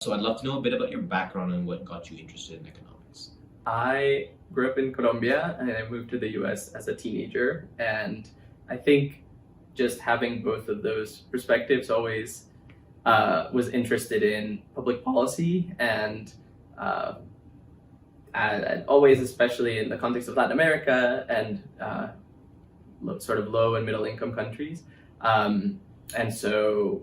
So I'd love to know a bit about your background and what got you interested in economics. I grew up in Colombia and I moved to the US as a teenager. And I think just having both of those perspectives always was interested in public policy and always, especially in the context of Latin America and sort of low and middle income countries. And so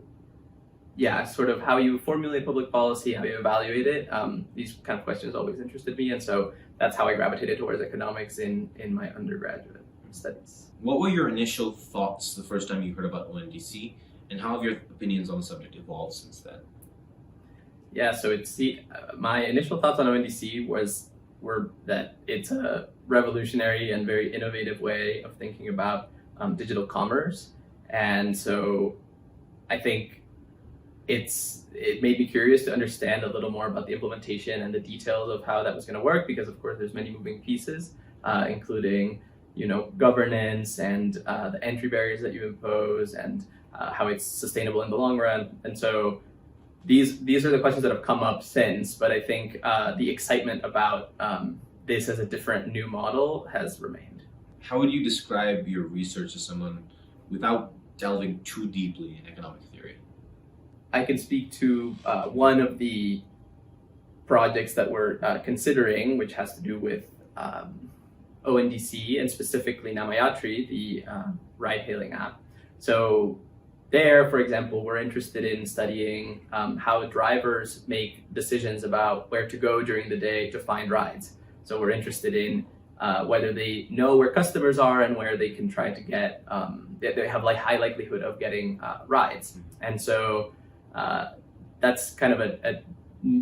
yeah, sort of how you formulate public policy, how you evaluate it. These kind of questions always interested me. And so that's how I gravitated towards economics in my undergraduate studies. What were your initial thoughts the first time you heard about Y-ONDC, and how have your opinions on the subject evolved since then? Yeah, so my initial thoughts on Y-ONDC were that it's a revolutionary and very innovative way of thinking about digital commerce. And so I think it made me curious to understand a little more about the implementation and the details of how that was going to work, because of course there's many moving pieces, including governance and the entry barriers that you impose and how it's sustainable in the long run. And so these are the questions that have come up since, but I think the excitement about this as a different new model has remained. How would you describe your research to someone without delving too deeply in economic theory? I can speak to one of the projects that we're considering, which has to do with Y-ONDC and specifically Namayatri, the ride-hailing app. So there, for example, we're interested in studying how drivers make decisions about where to go during the day to find rides. So we're interested in whether they know where customers are and where they can try to get, they have like high likelihood of getting rides. And so that's kind of a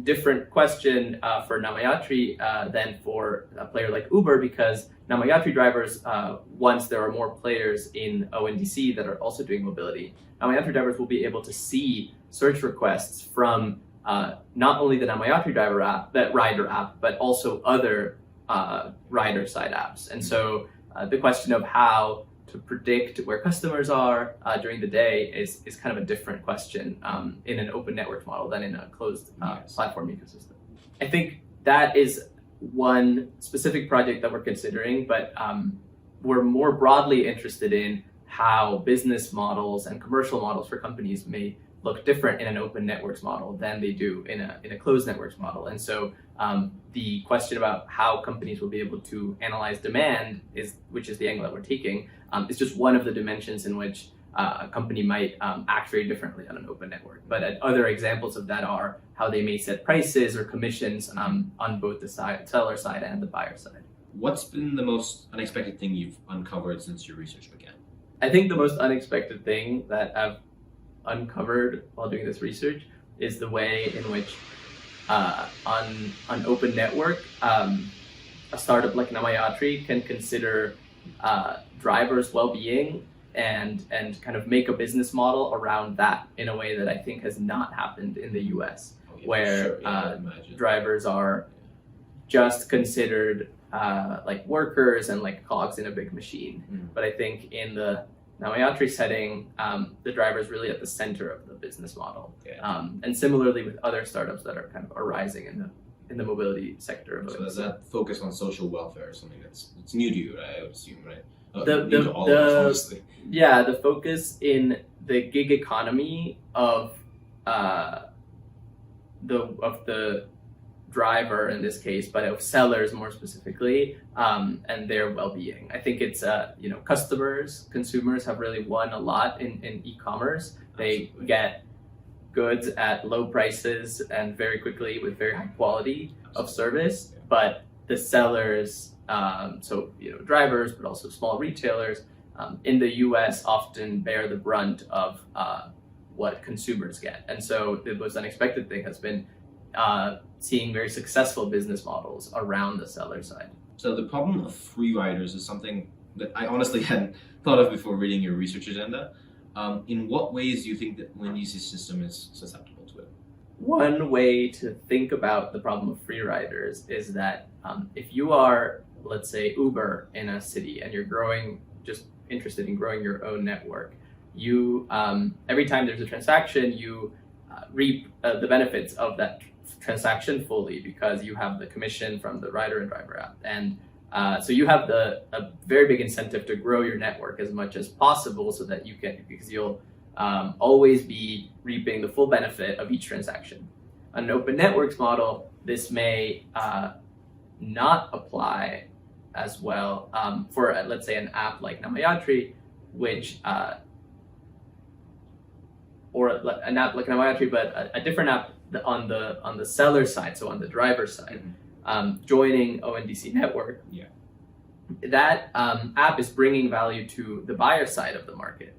different question for Namayatri than for a player like Uber, because Namayatri drivers, once there are more players in Y-ONDC that are also doing mobility, Namayatri drivers will be able to see search requests from not only the Namayatri driver app, that rider app, but also other rider side apps. And so the question of how to predict where customers are during the day is kind of a different question in an open network model than in a closed platform ecosystem. I think that is one specific project that we're considering, but we're more broadly interested in how business models and commercial models for companies may look different in an open networks model than they do in a closed networks model. And so the question about how companies will be able to analyze demand, which is the angle that we're taking, is just one of the dimensions in which a company might act very differently on an open network. But other examples of that are how they may set prices or commissions on both the seller side and the buyer side. What's been the most unexpected thing you've uncovered since your research began? I think the most unexpected thing that I've uncovered while doing this research is the way in which on open network, a startup like Namayatri can consider drivers' well-being and kind of make a business model around that in a way that I think has not happened in the US, where drivers are just considered like workers and like cogs in a big machine. But I think in the Namayatri setting, the driver is really at the center of the business model. And similarly with other startups that are kind of arising in the mobility sector. So does that focus on social welfare or something it's new to you, I would assume, right? Yeah, the focus in the gig economy of the driver in this case, but of sellers more specifically, and their well-being. I think it's consumers have really won a lot in e-commerce. They get goods at low prices and very quickly with very high quality of service, but the sellers, drivers, but also small retailers in the US often bear the brunt of what consumers get. And so the most unexpected thing has been seeing very successful business models around the seller side. So the problem of free riders is something that I honestly hadn't thought of before reading your research agenda. In what ways do you think that Y-ONDC system is susceptible to it? One way to think about the problem of free riders is that if you are, let's say, Uber in a city and you're just interested in growing your own network, you every time there's a transaction, you reap the benefits of that transaction fully, because you have the commission from the rider and driver app. And so you have a very big incentive to grow your network as much as possible, so that you can, because you'll always be reaping the full benefit of each transaction. On an open networks model, this may not apply as well for, let's say, an app like Namayatri, which or an app like Namayatri, but a different app on the seller side, so on the driver side, joining ONDC network. Yeah. That app is bringing value to the buyer side of the market,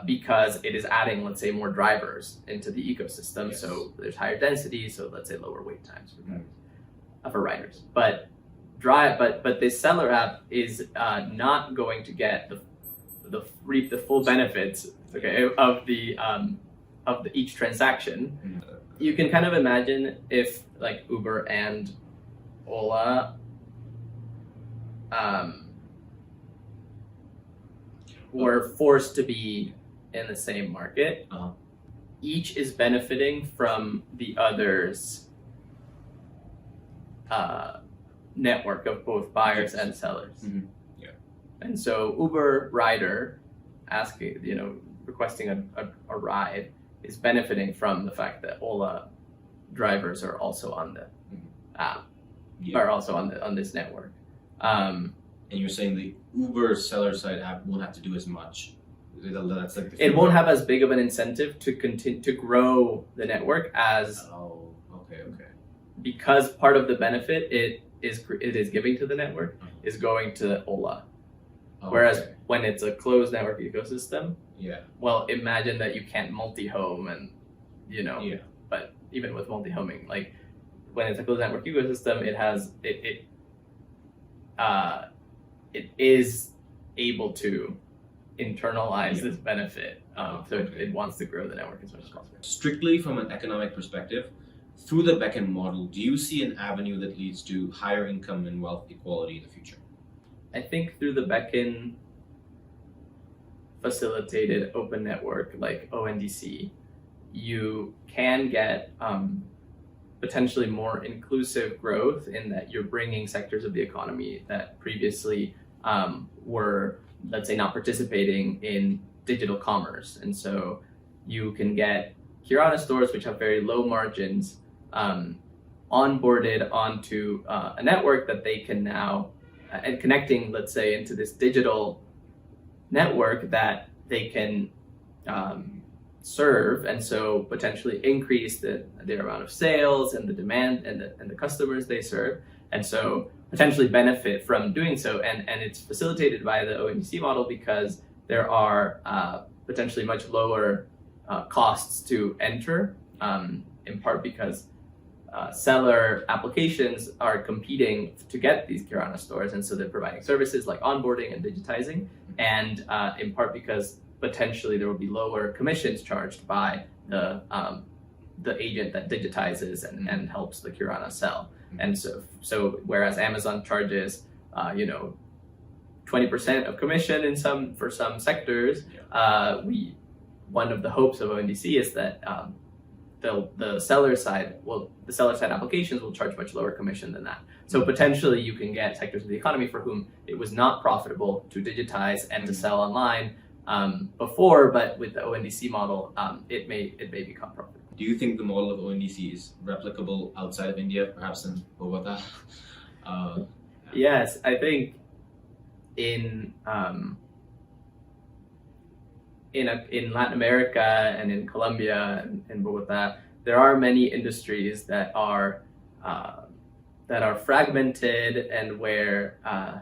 because it is adding, let's say, more drivers into the ecosystem. Yes. So there's higher density, so let's say lower wait times for riders. But this seller app is not going to get reap the full benefits, okay, of each transaction. You can kind of imagine if like Uber and Ola were forced to be in the same market. Each is benefiting from the other's network of both buyers and sellers. Yeah. And so Uber rider requesting a ride is benefiting from the fact that Ola drivers are also on the app, are also on this network. And you're saying the Uber seller side app won't have to do as much. That's like it won't have as big of an incentive to continue to grow the network as. Oh, okay. Because part of the benefit it is giving to the network is going to Ola. Whereas when it's a closed network ecosystem, well, imagine that you can't multi-home and, but even with multi-homing, like when it's a closed network ecosystem, it is able to internalize this benefit. So it wants to grow the network as much as possible. Strictly from an economic perspective, through the BECKN model, do you see an avenue that leads to higher income and wealth equality in the future? I think through the BECKN facilitated open network like ONDC, you can get potentially more inclusive growth in that you're bringing sectors of the economy that previously were, let's say, not participating in digital commerce. And so you can get Kirana stores, which have very low margins, onboarded onto a network that they can now, and connecting, let's say, into this digital network that they can serve, and so potentially increase their amount of sales and the demand and the customers they serve, and so potentially benefit from doing so. And it's facilitated by the ONDC model because there are potentially much lower costs to enter, in part because seller applications are competing to get these Kirana stores, and so they're providing services like onboarding and digitizing, and in part because potentially there will be lower commissions charged by the agent that digitizes and helps the Kirana sell. And so whereas Amazon charges 20% of commission for some sectors, one of the hopes of ONDC is that the seller side applications will charge much lower commission than that. So potentially you can get sectors of the economy for whom it was not profitable to digitize and to sell online before, but with the ONDC model, it may become profitable. Do you think the model of ONDC is replicable outside of India, perhaps in Bogota? Yes, I think in Latin America and in Colombia and in Bogota, there are many industries that are fragmented, and where a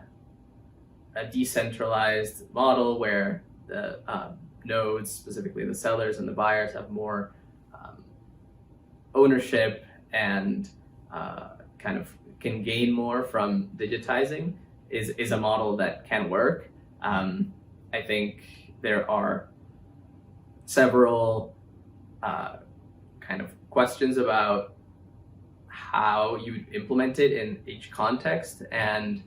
decentralized model where the nodes, specifically the sellers and the buyers, have more ownership and kind of can gain more from digitizing is a model that can work. I think there are several kind of questions about how you implement it in each context, and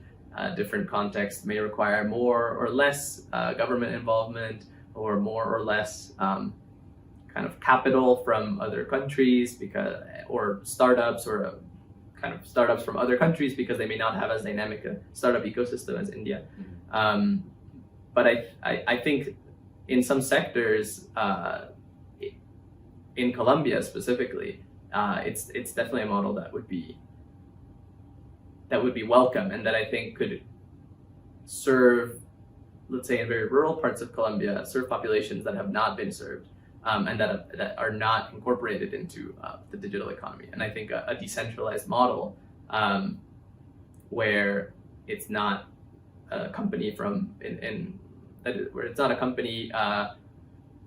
different contexts may require more or less government involvement or more or less kind of capital from other countries or startups from other countries because they may not have as dynamic a startup ecosystem as India. But I think in some sectors, in Colombia specifically, it's definitely a model that would be welcome, and that I think could serve, let's say in very rural parts of Colombia, serve populations that have not been served, and that are not incorporated into the digital economy. And I think a decentralized model where it's not a company where it's not a company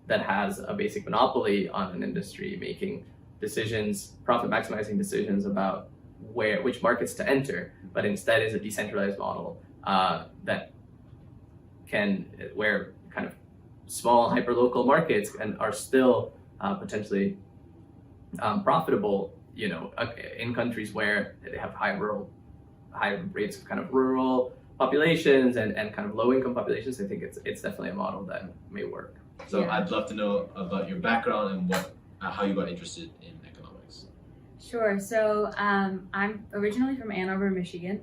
that has a basic monopoly on an industry making decisions, profit maximizing decisions about which markets to enter, but instead is a decentralized model where kind of small hyperlocal markets are still potentially profitable, in countries where they have high rates of kind of rural populations and kind of low income populations. I think it's definitely a model that may work. So Yeah. I'd love to know about your background and how you got interested in economics. Sure. So I'm originally from Ann Arbor, Michigan,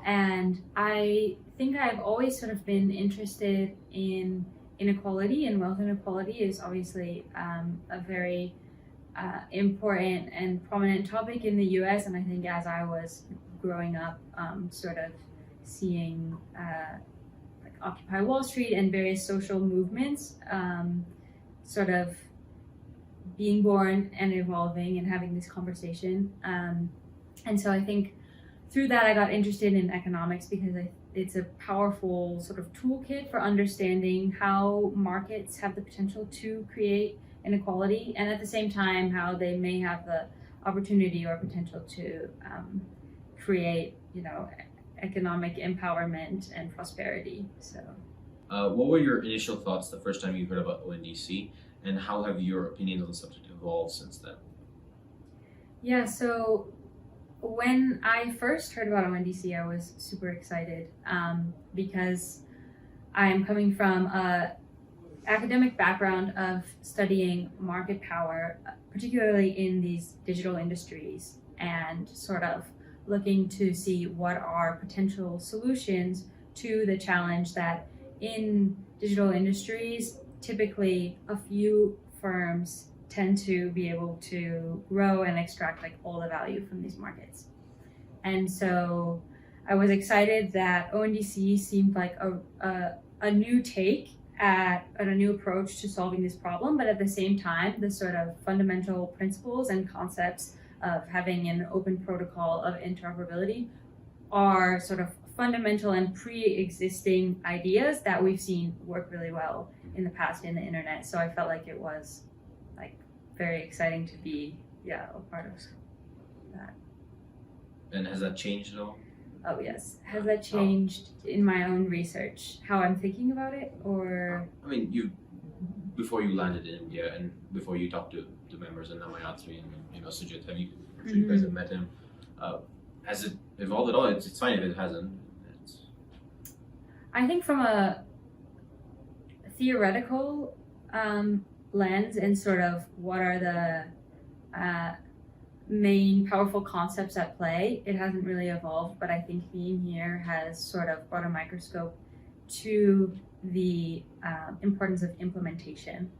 and I think I've always sort of been interested in inequality, and wealth inequality is obviously a very important and prominent topic in the US. And I think as I was growing up, sort of seeing like Occupy Wall Street and various social movements sort of being born and evolving and having this conversation. And so I think through that I got interested in economics because it's a powerful sort of toolkit for understanding how markets have the potential to create inequality, and at the same time how they may have the opportunity or potential to create, economic empowerment and prosperity. So What were your initial thoughts the first time you heard about ONDC, and how have your opinions on the subject evolved since then? yeah, so when I first heard about ONDC, I was super excited because I am coming from a academic background of studying market power, particularly in these digital industries, and sort of looking to see what are potential solutions to the challenge that in digital industries, typically a few firms tend to be able to grow and extract like all the value from these markets. And so I was excited that ONDC seemed like a new take at a new approach to solving this problem, but at the same time, the sort of fundamental principles and concepts of having an open protocol of interoperability are sort of fundamental and pre-existing ideas that we've seen work really well in the past in the internet. So I felt like it was like very exciting to be a part of that. And has that changed at all? Oh yes. Has that changed in my own research, how I'm thinking about it, or? I mean, before you landed in India and before you talked to the members in Y-ONDC and Sujit, I'm sure you guys have met him. Has it evolved at all? It's fine if it hasn't. I think from a theoretical lens and sort of what are the main powerful concepts at play, it hasn't really evolved, but I think being here has sort of brought a microscope to the importance of implementation.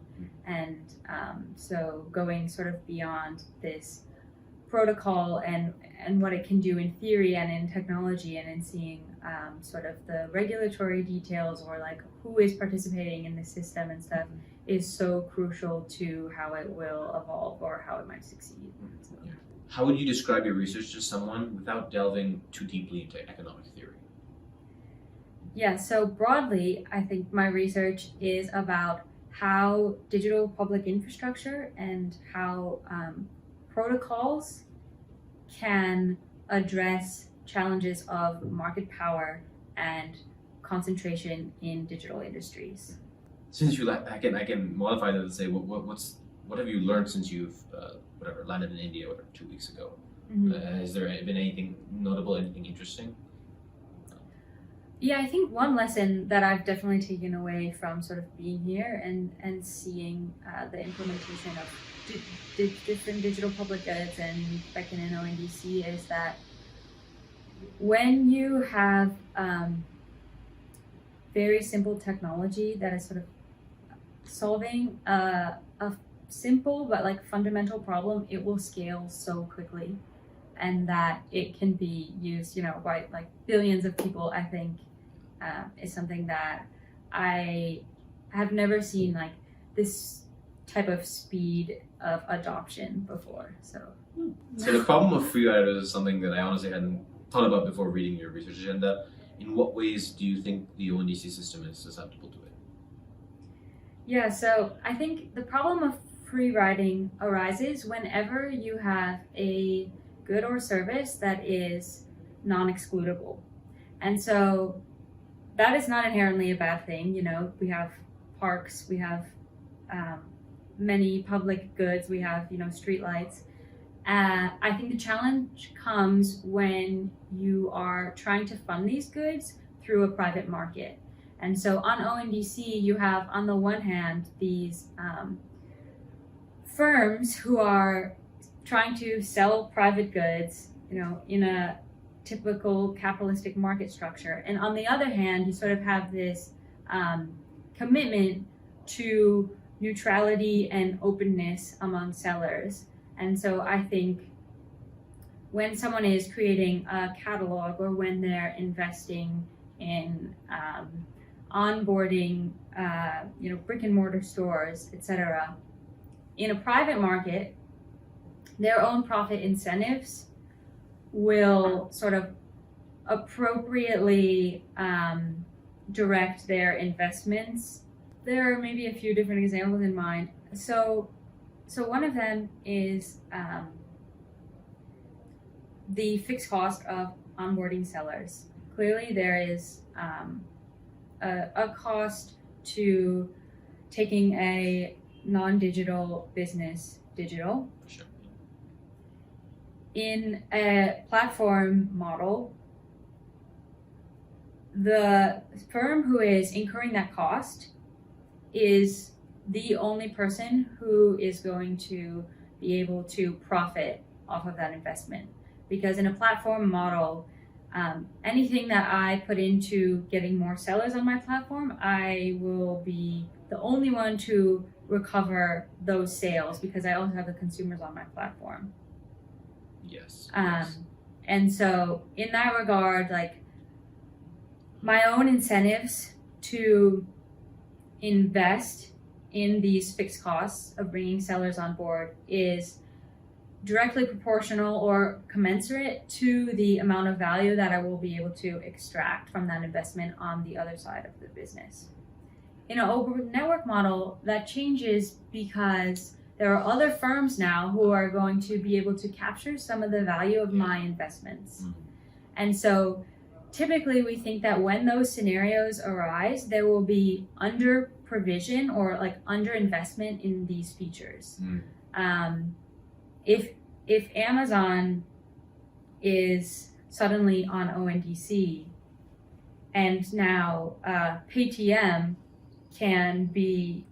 And so going sort of beyond this protocol and what it can do in theory and in technology, and in seeing sort of the regulatory details or like who is participating in the system and stuff is so crucial to how it will evolve or how it might succeed. So. How would you describe your research to someone without delving too deeply into economic theory? Yeah, so broadly, I think my research is about how digital public infrastructure and how protocols can address challenges of market power and concentration in digital industries. Since you I can modify that and say what have you learned since you've landed in India 2 weeks ago? Mm-hmm. Has there been anything notable, anything interesting? Yeah, I think one lesson that I've definitely taken away from sort of being here and seeing the implementation of different digital public goods and BECKN and Y-ONDC is that when you have very simple technology that is sort of solving a simple but like fundamental problem, it will scale so quickly, and that it can be used, by like billions of people. I think is something that I have never seen like this type of speed of adoption before. So the problem of free riders is something that I honestly hadn't thought about before reading your research agenda. In what ways do you think the Y-ONDC system is susceptible to it? Yeah, so I think the problem of free riding arises whenever you have a good or service that is non-excludable. And so that is not inherently a bad thing. We have parks, we have many public goods, we have, streetlights. I think the challenge comes when you are trying to fund these goods through a private market. And so on Y-ONDC, you have, on the one hand, these firms who are trying to sell private goods, in a typical capitalistic market structure. And on the other hand, you sort of have this commitment to neutrality and openness among sellers. And so I think when someone is creating a catalog or when they're investing in onboarding, brick and mortar stores, etc., in a private market, their own profit incentives will sort of appropriately direct their investments. There are maybe a few different examples in mind. So one of them is the fixed cost of onboarding sellers. Clearly, there is a cost to taking a non-digital business digital. Sure. In a platform model, the firm who is incurring that cost is the only person who is going to be able to profit off of that investment. Because in a platform model, anything that I put into getting more sellers on my platform, I will be the only one to recover those sales because I also have the consumers on my platform. Yes. And so in that regard, like my own incentives to invest in these fixed costs of bringing sellers on board is directly proportional or commensurate to the amount of value that I will be able to extract from that investment on the other side of the business. In an open network model, that changes because there are other firms now who are going to be able to capture some of the value of my investments. Mm-hmm. And so typically we think that when those scenarios arise, there will be under provision or like under investment in these features. If Amazon is suddenly on Y-ONDC and now Paytm can be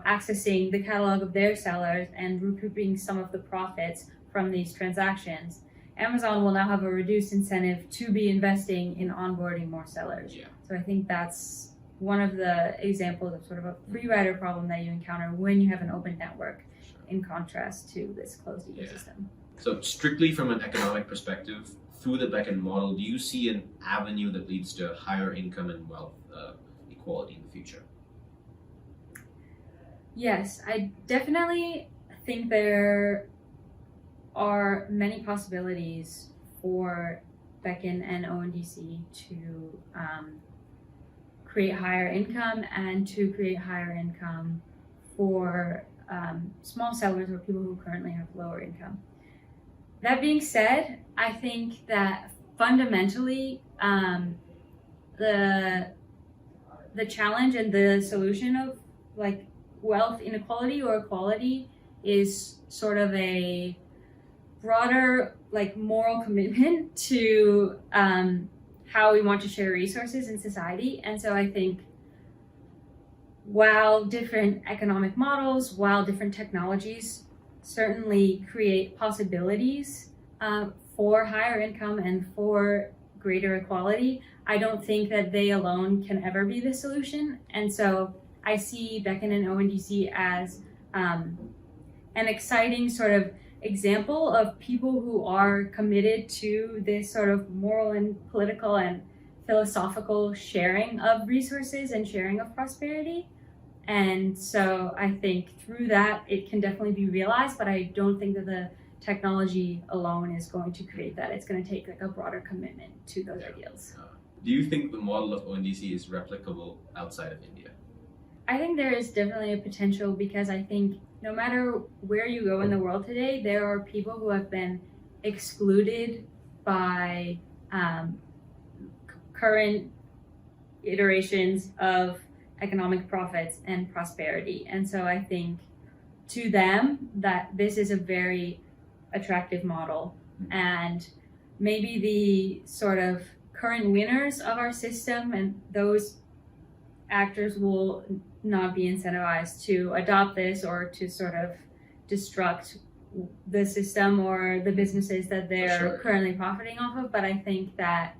accessing the catalog of their sellers and recouping some of the profits from these transactions, Amazon will now have a reduced incentive to be investing in onboarding more sellers. Yeah. So I think that's one of the examples of sort of a free rider problem that you encounter when you have an open network, in contrast to this closed ecosystem. Yeah. So strictly from an economic perspective, through the BECKN model, do you see an avenue that leads to higher income and wealth equality in the future? Yes, I definitely think there are many possibilities for BECKN and Y-ONDC to create higher income and to create higher income for small sellers or people who currently have lower income. That being said, I think that fundamentally the challenge and the solution of like wealth inequality or equality is sort of a broader like moral commitment to how we want to share resources in society. And so I think while different economic models, while different technologies certainly create possibilities for higher income and for greater equality, I don't think that they alone can ever be the solution. And so I see BECKN and Y-ONDC as an exciting sort of example of people who are committed to this sort of moral and political and philosophical sharing of resources and sharing of prosperity. And so I think through that, it can definitely be realized, but I don't think that the technology alone is going to create that. It's going to take like a broader commitment to those ideals. Do you think the model of Y-ONDC is replicable outside of India? I think there is definitely a potential, because I think no matter where you go in the world today, there are people who have been excluded by current iterations of economic profits and prosperity. And so I think to them that this is a very attractive model, and maybe the sort of current winners of our system and those actors will not be incentivized to adopt this or to sort of destruct the system or the businesses that they're currently profiting off of. But I think that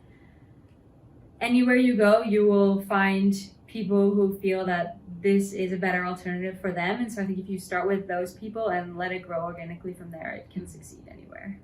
anywhere you go, you will find people who feel that this is a better alternative for them. And so I think if you start with those people and let it grow organically from there, it can succeed anywhere.